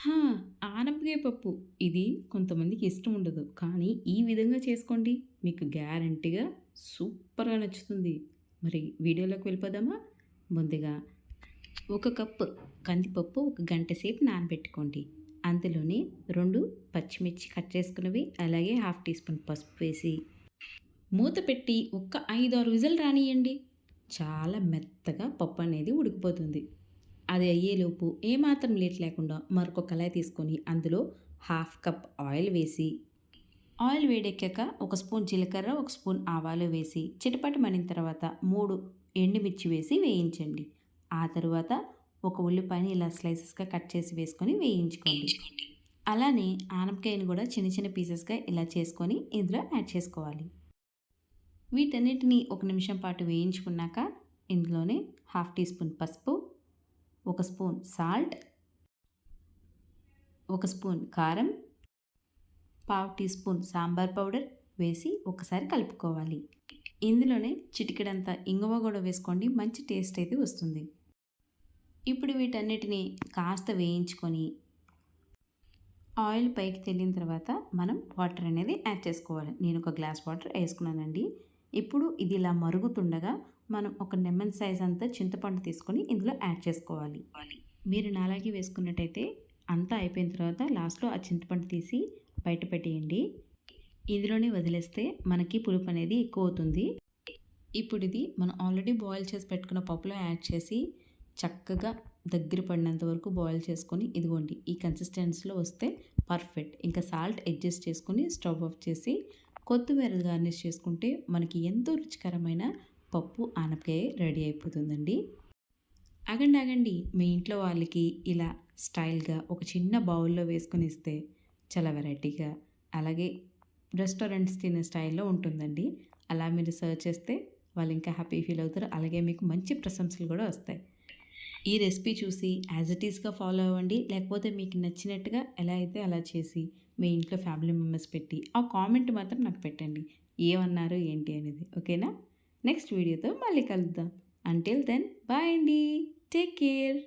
హా! ఆనపకాయ పప్పు. ఇది కొంతమందికి ఇష్టం ఉండదు. కానీ ఈ విధంగా చేసుకోండి. మీకు గ్యారంటీగా సూపర్‌గా నచ్చుతుంది. మరి వీడియోలోకి వెళ్ళిపోదామా? ముందుగా ఒక కప్పు కందిపప్పు ఒక గంట సేపు నానబెట్టుకోండి. అందులోనే 2 పచ్చిమిర్చి కట్ చేసుకున్నవి, అలాగే హాఫ్ టీ స్పూన్ పసుపు వేసి మూత పెట్టి ఒక్క 5, 6 విజిల్ రానియండి. చాలా మెత్తగా పప్పు అనేది ఉడికిపోతుంది. అది అయ్యేలోపు ఏమాత్రం లేట్ లేకుండా మరొక కళాయి తీసుకొని అందులో హాఫ్ కప్ ఆయిల్ వేసి, ఆయిల్ వేడెక్కాక ఒక స్పూన్ జీలకర్ర, ఒక స్పూన్ ఆవాలు వేసి చిటపటమనిన తర్వాత 3 ఎండుమిర్చి వేసి వేయించండి. ఆ తరువాత ఒక ఉల్లిపాయని ఇలా స్లైసెస్‌గా కట్ చేసి వేసుకొని వేయించుకోండి. అలానే ఆనపకాయని కూడా చిన్న చిన్న పీసెస్‌గా ఇలా చేసుకొని ఇందులో యాడ్ చేసుకోవాలి. వీటన్నిటిని ఒక నిమిషం పాటు వేయించుకున్నాక ఇందులోనే హాఫ్ టీ స్పూన్ పసుపు, ఒక స్పూన్ సాల్ట్, ఒక స్పూన్ కారం, పావు టీ స్పూన్ సాంబార్ పౌడర్ వేసి ఒకసారి కలుపుకోవాలి. ఇందులోనే చిటికెడంత ఇంగువ కూడా వేసుకోండి, మంచి టేస్ట్ అయితే వస్తుంది. ఇప్పుడు వీటన్నిటిని కాస్త వేయించుకొని ఆయిల్ పైకి తేలిన తర్వాత మనం వాటర్ అనేది యాడ్ చేసుకోవాలి. నేను ఒక గ్లాస్ వాటర్ వేసుకున్నానండి. ఇప్పుడు ఇది ఇలా మరుగుతుండగా మనం ఒక లెమన్ సైజ్ అంతా చింతపండు తీసుకొని ఇందులో యాడ్ చేసుకోవాలి. మీరు నాలాగే వేసుకున్నట్టయితే అంతా అయిపోయిన తర్వాత లాస్ట్‌లో ఆ చింతపండు తీసి బయట పెట్టేయండి. ఇందులోనే వదిలేస్తే మనకి పులుపు అనేది ఎక్కువ అవుతుంది. ఇప్పుడు ఇది మనం ఆల్రెడీ బాయిల్ చేసి పెట్టుకున్న పప్పులో యాడ్ చేసి చక్కగా దగ్గర పడినంత వరకు బాయిల్ చేసుకొని ఇదిగోండి ఈ కన్సిస్టెన్సీలో వస్తే పర్ఫెక్ట్. ఇంకా సాల్ట్ అడ్జస్ట్ చేసుకొని స్టవ్ ఆఫ్ చేసి కొత్తిమీర గార్నిష్ చేసుకుంటే మనకి ఎంతో రుచికరమైన పప్పు ఆనపకాయ రెడీ అయిపోతుందండి. ఆగండి ఆగండి, మీ ఇంట్లో వాళ్ళకి ఇలా స్టైల్‌గా ఒక చిన్న బౌల్‌లో వేసుకొని ఇస్తే చాలా వెరైటీగా, అలాగే రెస్టారెంట్స్ తినే స్టైల్‌లో ఉంటుందండి. అలా మీరు సర్వ్ చేస్తే వాళ్ళు ఇంకా హ్యాపీ ఫీల్ అవుతారు. అలాగే మీకు మంచి ప్రశంసలు కూడా వస్తాయి. ఈ రెసిపీ చూసి యాజ్ ఇట్ ఈస్‌గా ఫాలో అవ్వండి. లేకపోతే మీకు నచ్చినట్టుగా ఎలా అయితే అలా చేసి మీ ఇంట్లో ఫ్యామిలీ మెంబర్స్ పెట్టి ఆ కామెంట్ మాత్రం నాకు పెట్టండి. ఏమన్నారు ఏంటి అనేది. ఓకేనా? నెక్స్ట్ వీడియోతో మళ్ళీ కలుద్దాం. అంటిల్ దెన్ బాయ్ అండి. Take care.